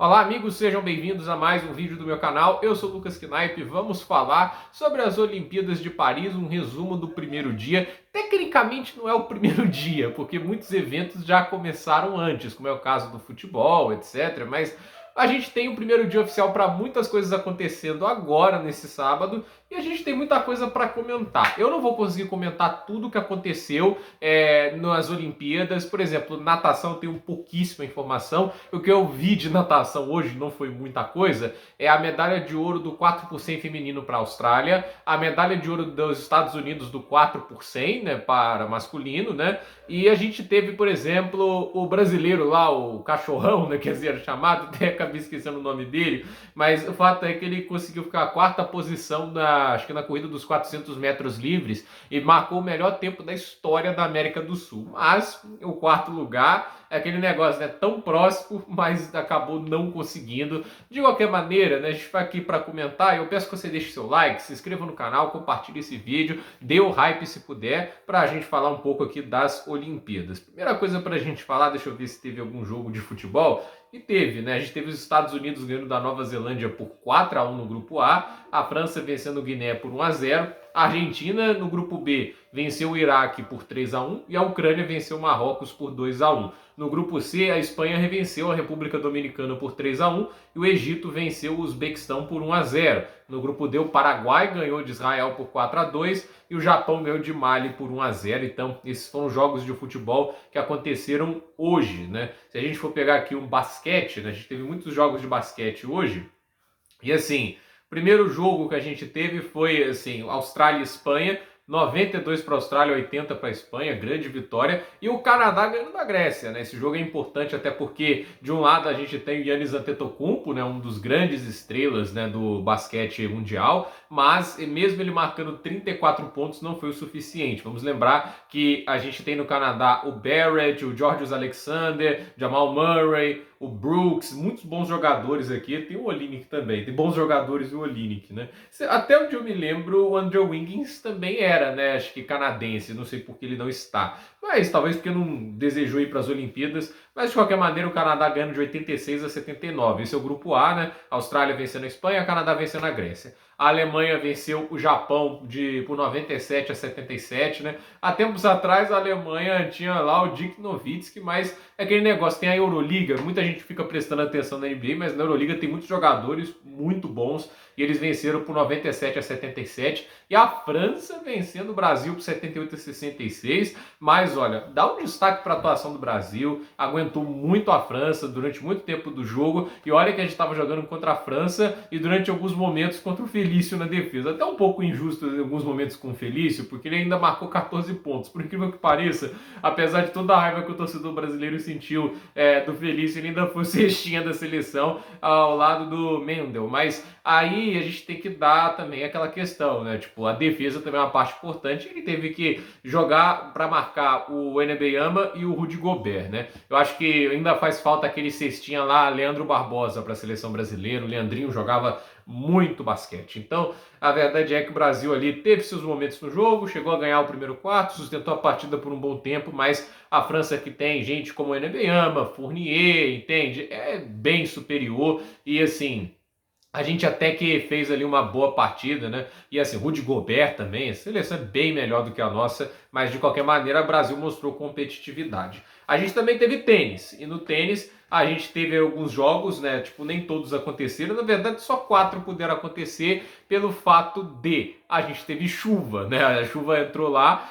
Olá amigos, sejam bem-vindos a mais um vídeo do meu canal. Eu sou o Lucas Knaip e vamos falar sobre as Olimpíadas de Paris, um resumo do primeiro dia. Tecnicamente não é o primeiro dia, porque muitos eventos já começaram antes, como é o caso do futebol, etc. Mas a gente tem o primeiro dia oficial para muitas coisas acontecendo agora, nesse sábado, e a gente tem muita coisa para comentar. Eu não vou conseguir comentar tudo o que aconteceu nas Olimpíadas. Por exemplo, natação eu tenho pouquíssima informação. O que eu vi de natação hoje não foi muita coisa. É a medalha de ouro do 4 por 100 feminino para a Austrália, a medalha de ouro dos Estados Unidos do 4 por 100, né, para masculino, né? E a gente teve, por exemplo, o brasileiro lá, o cachorrão, né, que era chamado, até acabei esquecendo o nome dele, mas o fato é que ele conseguiu ficar a quarta posição acho que na corrida dos 400 metros livres e marcou o melhor tempo da história da América do Sul. Mas o quarto lugar é aquele negócio, né, tão próximo, mas acabou não conseguindo. De qualquer maneira, né, a gente vai aqui para comentar. Eu peço que você deixe seu like, se inscreva no canal, compartilhe esse vídeo, dê o hype se puder, para a gente falar um pouco aqui das Olimpíadas. Primeira coisa para a gente falar, deixa eu ver se teve algum jogo de futebol. E teve, né? A gente teve os Estados Unidos ganhando da Nova Zelândia por 4-1 no grupo A, a França vencendo o Guiné por 1-0, a Argentina no grupo B venceu o Iraque por 3-1 e a Ucrânia venceu o Marrocos por 2-1. No grupo C, a Espanha revenceu a República Dominicana por 3-1 e o Egito venceu o Uzbequistão por 1-0. No grupo D, o Paraguai ganhou de Israel por 4-2 e o Japão ganhou de Mali por 1-0. Então, esses foram jogos de futebol que aconteceram hoje, né? Se a gente for pegar aqui um basquete, né? A gente teve muitos jogos de basquete hoje. E assim, o primeiro jogo que a gente teve foi assim, Austrália e Espanha. 92 para a Austrália, 80 para a Espanha, grande vitória. E o Canadá ganhando da Grécia, né? Esse jogo é importante até porque, de um lado, a gente tem o Giannis Antetokounmpo, né? Um dos grandes estrelas, né, do basquete mundial, mas mesmo ele marcando 34 pontos não foi o suficiente. Vamos lembrar que a gente tem no Canadá o Barrett, o Georges Alexander, Jamal Murray, o Brooks, muitos bons jogadores aqui. Tem o Olynyk também, tem bons jogadores e o Olynyk, né? Até onde eu me lembro, o Andrew Wiggins também era, né? Acho que canadense, não sei por que ele não está. Mas talvez porque não desejou ir para as Olimpíadas. Mas de qualquer maneira, o Canadá ganhando de 86-79. Esse é o grupo A, né? A Austrália vencendo a Espanha, a Canadá vencendo a Grécia. A Alemanha venceu o Japão por 97-77, né? Há tempos atrás a Alemanha tinha lá o Dirk Nowitzki, mas é aquele negócio, tem a Euroliga, muita gente fica prestando atenção na NBA, mas na Euroliga tem muitos jogadores muito bons e eles venceram por 97-77 e a França vencendo o Brasil por 78-66, mas olha, dá um destaque para a atuação do Brasil, aguentou muito a França durante muito tempo do jogo e olha que a gente estava jogando contra a França e durante alguns momentos contra o Felício na defesa, até um pouco injusto em alguns momentos com o Felício, porque ele ainda marcou 14 pontos, por incrível que pareça, apesar de toda a raiva que o torcedor brasileiro sentiu do Felício, ele ainda foi cestinha da seleção ao lado do Mendel, mas aí a gente tem que dar também aquela questão, né, tipo, a defesa também é uma parte importante, ele teve que jogar para marcar o Wembanyama e o Rudy Gobert, né, eu acho que ainda faz falta aquele cestinha lá, Leandro Barbosa para a seleção brasileira, o Leandrinho jogava muito basquete. Então, a verdade é que o Brasil ali teve seus momentos no jogo, chegou a ganhar o primeiro quarto, sustentou a partida por um bom tempo, mas a França que tem gente como Wembanyama, Fournier, entende? É bem superior e assim, a gente até que fez ali uma boa partida, né? E assim, Rudy Gobert também, a seleção é bem melhor do que a nossa, mas de qualquer maneira o Brasil mostrou competitividade. A gente também teve tênis, e no tênis a gente teve alguns jogos, né? Tipo, nem todos aconteceram, na verdade só 4 puderam acontecer pelo fato de a gente teve chuva, né? A chuva entrou lá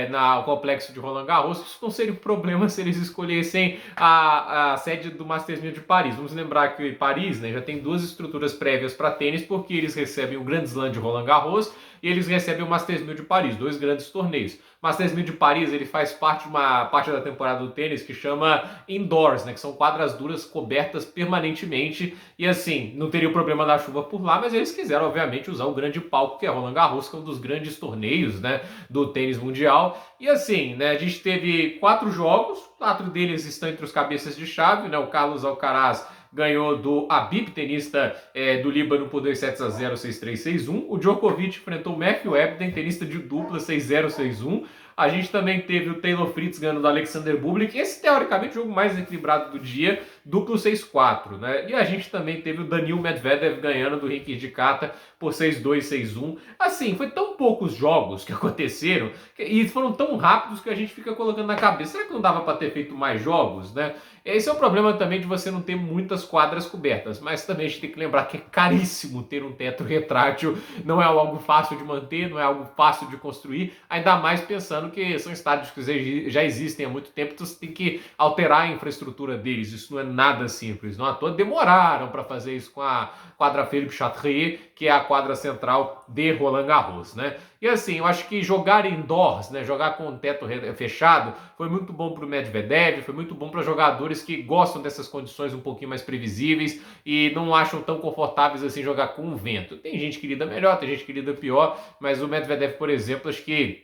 no complexo de Roland Garros, isso não seria um problema se eles escolhessem a sede do Masters 1000 de Paris. Vamos lembrar que Paris, né, já tem 2 estruturas prévias para tênis, porque eles recebem o Grand Slam de Roland Garros e eles recebem o Masters 1000 de Paris, 2 grandes torneios. O Masters 1000 de Paris, ele faz parte de uma parte da temporada do tênis que chama indoors, né, que são quadras duras cobertas permanentemente e assim, não teria o problema da chuva por lá, mas eles quiseram obviamente usar o grande palco que é Roland Garros, que é um dos grandes torneios, né, do tênis mundial. E assim, né, a gente teve 4 jogos, 4 deles estão entre os cabeças de chave, né, o Carlos Alcaraz ganhou do Habib, tenista do Líbano, por 2-7-0, 6-3, 6-1. O Djokovic enfrentou o Matthew Ebden, tenista de dupla, 6-0, 6-1. A gente também teve o Taylor Fritz ganhando do Alexander Bublik. Esse, teoricamente, o jogo mais equilibrado do dia. duplo 6-4, né? E a gente também teve o Daniil Medvedev ganhando do Ricky Hijikata por 6-2, 6-1. Assim, foi tão poucos jogos que aconteceram e foram tão rápidos que a gente fica colocando na cabeça, será que não dava para ter feito mais jogos, né? Esse é o problema também de você não ter muitas quadras cobertas, mas também a gente tem que lembrar que é caríssimo ter um teto retrátil, não é algo fácil de manter, não é algo fácil de construir, ainda mais pensando que são estádios que já existem há muito tempo, então você tem que alterar a infraestrutura deles, isso não é nada simples, não à toa demoraram para fazer isso com a quadra Philippe Chatrier, que é a quadra central de Roland Garros, né? E assim, eu acho que jogar indoors, né, jogar com o teto fechado, foi muito bom para o Medvedev, foi muito bom para jogadores que gostam dessas condições um pouquinho mais previsíveis e não acham tão confortáveis assim jogar com o vento. Tem gente que lida melhor, tem gente que lida pior, mas o Medvedev, por exemplo, acho que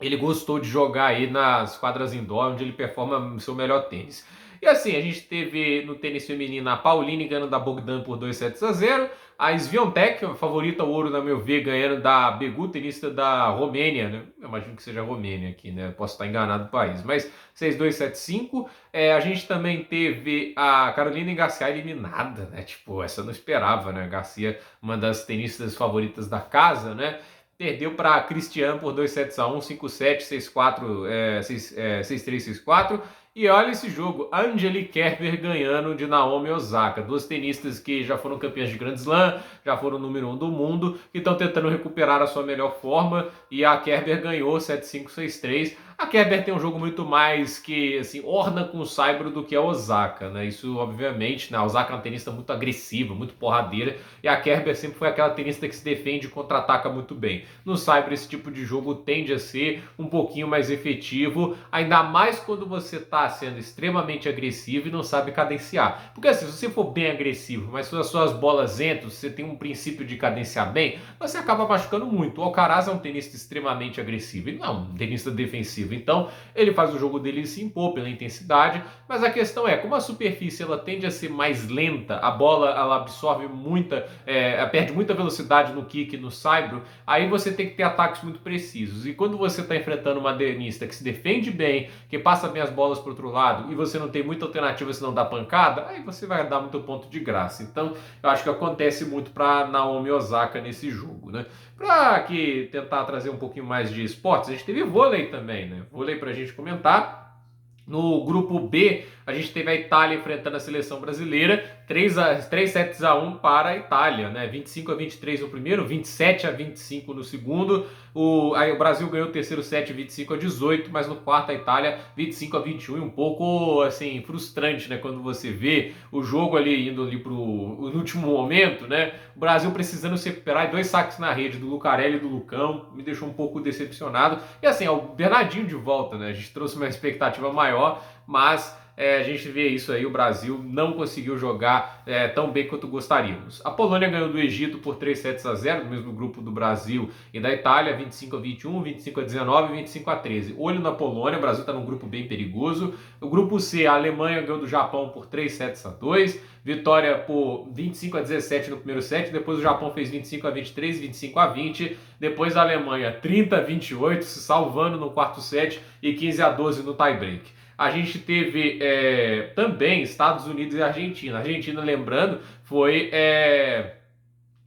ele gostou de jogar aí nas quadras indoor, onde ele performa o seu melhor tênis. E assim, a gente teve no tênis feminino a Pauline ganhando da Bogdan por 2-0, a Swiatek, a favorita ao ouro, na meu ver, ganhando da Begu, tenista da Romênia, né? Eu imagino que seja a Romênia aqui, né? Posso estar enganado do país, mas 6-2, 7-5. A gente também teve a Caroline Garcia eliminada, né? Tipo, essa eu não esperava, né? Garcia, uma das tenistas favoritas da casa, né? Perdeu para Cristiano por 2-1, 5-7, 6-4, 6-3, 6-4. E olha esse jogo, Angelique Kerber ganhando de Naomi Osaka. Duas tenistas que já foram campeãs de Grand Slam, já foram número 1 do mundo, que estão tentando recuperar a sua melhor forma. E a Kerber ganhou 7-5, 6-3. A Kerber tem um jogo muito mais que assim, orna com o saibro do que a Osaka, né? Isso, obviamente, né? A Osaka é uma tenista muito agressiva, muito porradeira, e a Kerber sempre foi aquela tenista que se defende e contra-ataca muito bem. No saibro, esse tipo de jogo tende a ser um pouquinho mais efetivo, ainda mais quando você está sendo extremamente agressivo e não sabe cadenciar. Porque assim, se você for bem agressivo, mas se as suas bolas entram, você tem um princípio de cadenciar bem, você acaba machucando muito. O Alcaraz é um tenista extremamente agressivo, ele não é um tenista defensivo. Então, ele faz o jogo dele se impor pela intensidade, mas a questão é, como a superfície ela tende a ser mais lenta, a bola ela absorve perde muita velocidade no kick, no saibro, aí você tem que ter ataques muito precisos. E quando você está enfrentando uma tenista que se defende bem, que passa bem as bolas para o outro lado, e você não tem muita alternativa se não dar pancada, aí você vai dar muito ponto de graça. Então, eu acho que acontece muito para Naomi Osaka nesse jogo, né? Para aqui tentar trazer um pouquinho mais de esportes, a gente teve vôlei também, né? Vôlei para a gente comentar. No grupo B, a gente teve a Itália enfrentando a seleção brasileira, 3 sets a 1 para a Itália, né? 25-23 no primeiro, 27-25 no segundo. Aí o Brasil ganhou o terceiro set 25-18, mas no quarto a Itália 25-21, e um pouco assim frustrante, né? Quando você vê o jogo ali indo ali pro último momento, né? O Brasil precisando se recuperar e 2 saques na rede do Lucarelli e do Lucão, me deixou um pouco decepcionado. E assim, o Bernardinho de volta, né? A gente trouxe uma expectativa maior, mas a gente vê isso aí, o Brasil não conseguiu jogar tão bem quanto gostaríamos. A Polônia ganhou do Egito por 3-0, no mesmo grupo do Brasil e da Itália, 25-21, 25-19 e 25-13. Olho na Polônia, o Brasil está num grupo bem perigoso. O grupo C, a Alemanha ganhou do Japão por 3-2, vitória por 25-17 no primeiro set, depois o Japão fez 25-23, 25-20, depois a Alemanha 30-28, se salvando no quarto set e 15-12 no tie-break. A gente teve também Estados Unidos e Argentina. A Argentina, lembrando, foi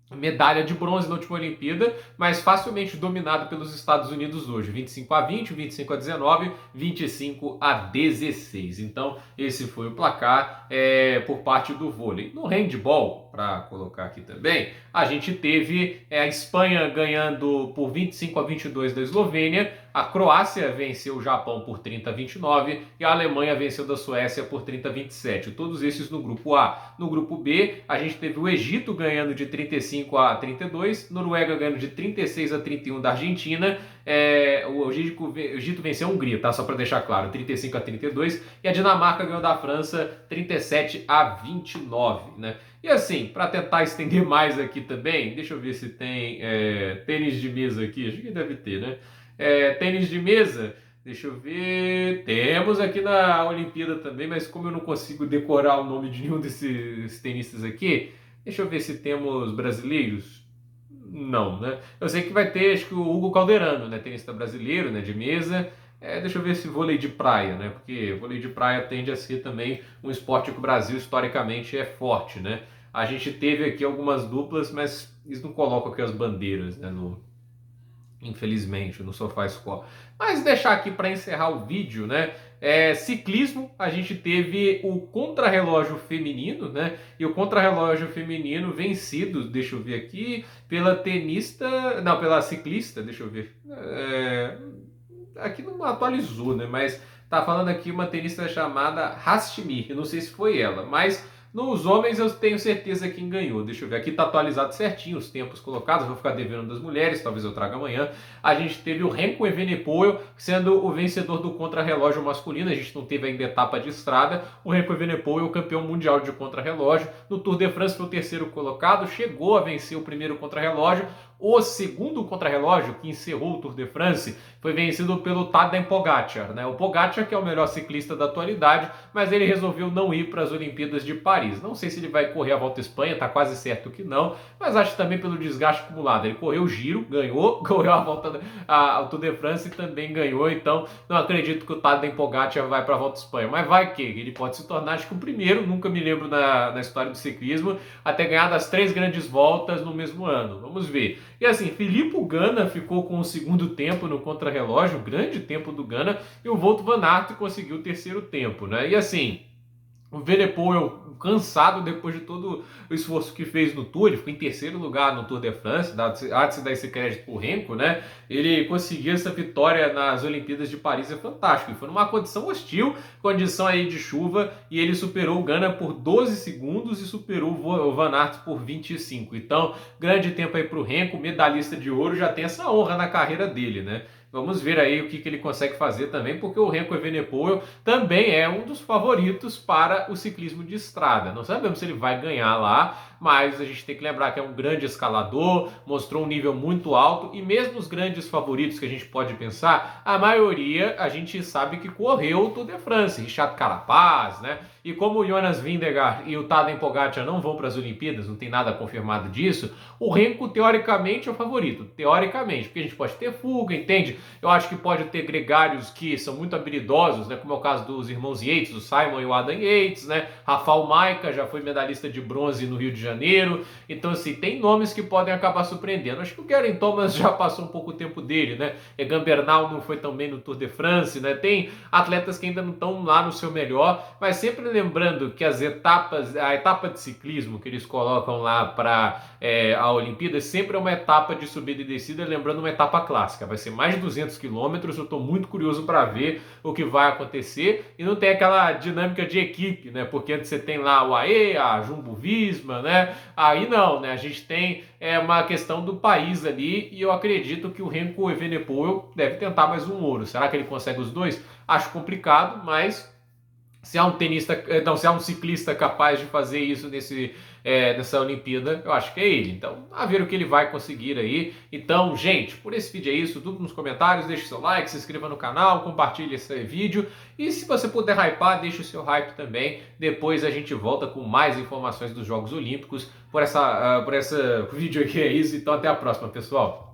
medalha de bronze na última Olimpíada, mas facilmente dominado pelos Estados Unidos hoje. 25-20, 25-19, 25-16. Então, esse foi o placar por parte do vôlei. No handball, para colocar aqui também, a gente teve a Espanha ganhando por 25-22 da Eslovênia, a Croácia venceu o Japão por 30-29 e a Alemanha venceu da Suécia por 30-27. Todos esses no grupo A. No grupo B, a gente teve o Egito ganhando de 35-32, Noruega ganhando de 36-31 da Argentina, o Egito venceu a Hungria, tá? Só para deixar claro, 35-32, e a Dinamarca ganhou da França 37-29, né? E assim, para tentar estender mais aqui também, deixa eu ver se tem tênis de mesa aqui, acho que deve ter, né? Tênis de mesa, deixa eu ver, temos aqui na Olimpíada também, mas como eu não consigo decorar o nome de nenhum desses tenistas aqui, deixa eu ver se temos brasileiros. Não, né? Eu sei que vai ter, acho que o Hugo Calderano, né, tenista brasileiro, né, de mesa. deixa eu ver se vôlei de praia, né? Porque vôlei de praia tende a ser também um esporte que o Brasil historicamente é forte, né? A gente teve aqui algumas duplas, mas eles não colocam aqui as bandeiras, né? Infelizmente, no SofaScore. Mas deixar aqui para encerrar o vídeo, né? Ciclismo, a gente teve o contrarrelógio feminino, né? E o contrarrelógio feminino vencido, deixa eu ver aqui, pela tenista, não, pela ciclista, deixa eu ver. Aqui não atualizou, né? Mas tá falando aqui uma tenista chamada Hashmi. Eu não sei se foi ela, mas nos homens eu tenho certeza quem ganhou. Deixa eu ver, aqui tá atualizado certinho os tempos colocados. Vou ficar devendo das mulheres, talvez eu traga amanhã. A gente teve o Remco Evenepoel sendo o vencedor do contrarrelógio masculino. A gente não teve ainda etapa de estrada. O Remco Evenepoel, campeão mundial de contrarrelógio. No Tour de France foi o terceiro colocado, chegou a vencer o primeiro contrarrelógio. O segundo contrarrelógio, que encerrou o Tour de France, foi vencido pelo Tadej Pogacar, né? O Pogacar, que é o melhor ciclista da atualidade, mas ele resolveu não ir para as Olimpíadas de Paris. Não sei se ele vai correr a Volta à Espanha, tá quase certo que não, mas acho também pelo desgaste acumulado. Ele correu o Giro, ganhou, correu a Volta ao Tour de France e também ganhou, então não acredito que o Tadej Pogacar vai para a Volta à Espanha. Mas vai que ele pode se tornar, acho que o primeiro, nunca me lembro na história do ciclismo, a ter ganhado as 3 grandes voltas no mesmo ano. Vamos ver. E assim, Filippo Ganna ficou com o segundo tempo no contrarrelógio, o grande tempo do Ganna, e o Wout van Aert conseguiu o terceiro tempo, né? E assim, o Venepoel cansado depois de todo o esforço que fez no Tour, ele ficou em terceiro lugar no Tour de France, há de se dar esse crédito pro Renko, né? Ele conseguiu essa vitória nas Olimpíadas de Paris, é fantástico. E foi numa condição hostil, condição aí de chuva, e ele superou o Ganna por 12 segundos e superou o Van Aert por 25. Então, grande tempo aí pro Renko, medalhista de ouro, já tem essa honra na carreira dele, né? Vamos ver aí o que ele consegue fazer também, porque o Remco Evenepoel também é um dos favoritos para o ciclismo de estrada. Não sabemos se ele vai ganhar lá, mas a gente tem que lembrar que é um grande escalador, mostrou um nível muito alto, e mesmo os grandes favoritos que a gente pode pensar, a maioria a gente sabe que correu o Tour de France, Richard Carapaz, né? E como o Jonas Vingegaard e o Tadej Pogacar não vão para as Olimpíadas, não tem nada confirmado disso, o Remco teoricamente é o favorito, teoricamente, porque a gente pode ter fuga, entende? Eu acho que pode ter gregários que são muito habilidosos, né? Como é o caso dos irmãos Yates, o Simon e o Adam Yates, né? Rafael Maika já foi medalhista de bronze no Rio de Janeiro. Então, assim, tem nomes que podem acabar surpreendendo. Acho que o Geraint Thomas já passou um pouco o tempo dele, né? Egan Bernal não foi tão bem no Tour de France, né? Tem atletas que ainda não estão lá no seu melhor, mas sempre lembrando que a etapa de ciclismo que eles colocam lá para a Olimpíada sempre é uma etapa de subida e descida, lembrando uma etapa clássica. Vai ser mais de 200 quilômetros, eu estou muito curioso para ver o que vai acontecer, e não tem aquela dinâmica de equipe, né? Porque antes você tem lá o AE, a Jumbo Visma, né? Aí não, né? A gente tem uma questão do país ali, e eu acredito que o Remco Evenepoel deve tentar mais um ouro. Será que ele consegue os dois? Acho complicado, mas se há um tenista, não, se há um ciclista capaz de fazer isso nessa Olimpíada, eu acho que é ele. Então, a ver o que ele vai conseguir aí. Então, gente, por esse vídeo é isso. Tudo nos comentários, deixe seu like, se inscreva no canal, compartilhe esse vídeo. E se você puder hypar, deixe o seu hype também. Depois a gente volta com mais informações dos Jogos Olímpicos. Por essa vídeo aqui é isso. Então, até a próxima, pessoal.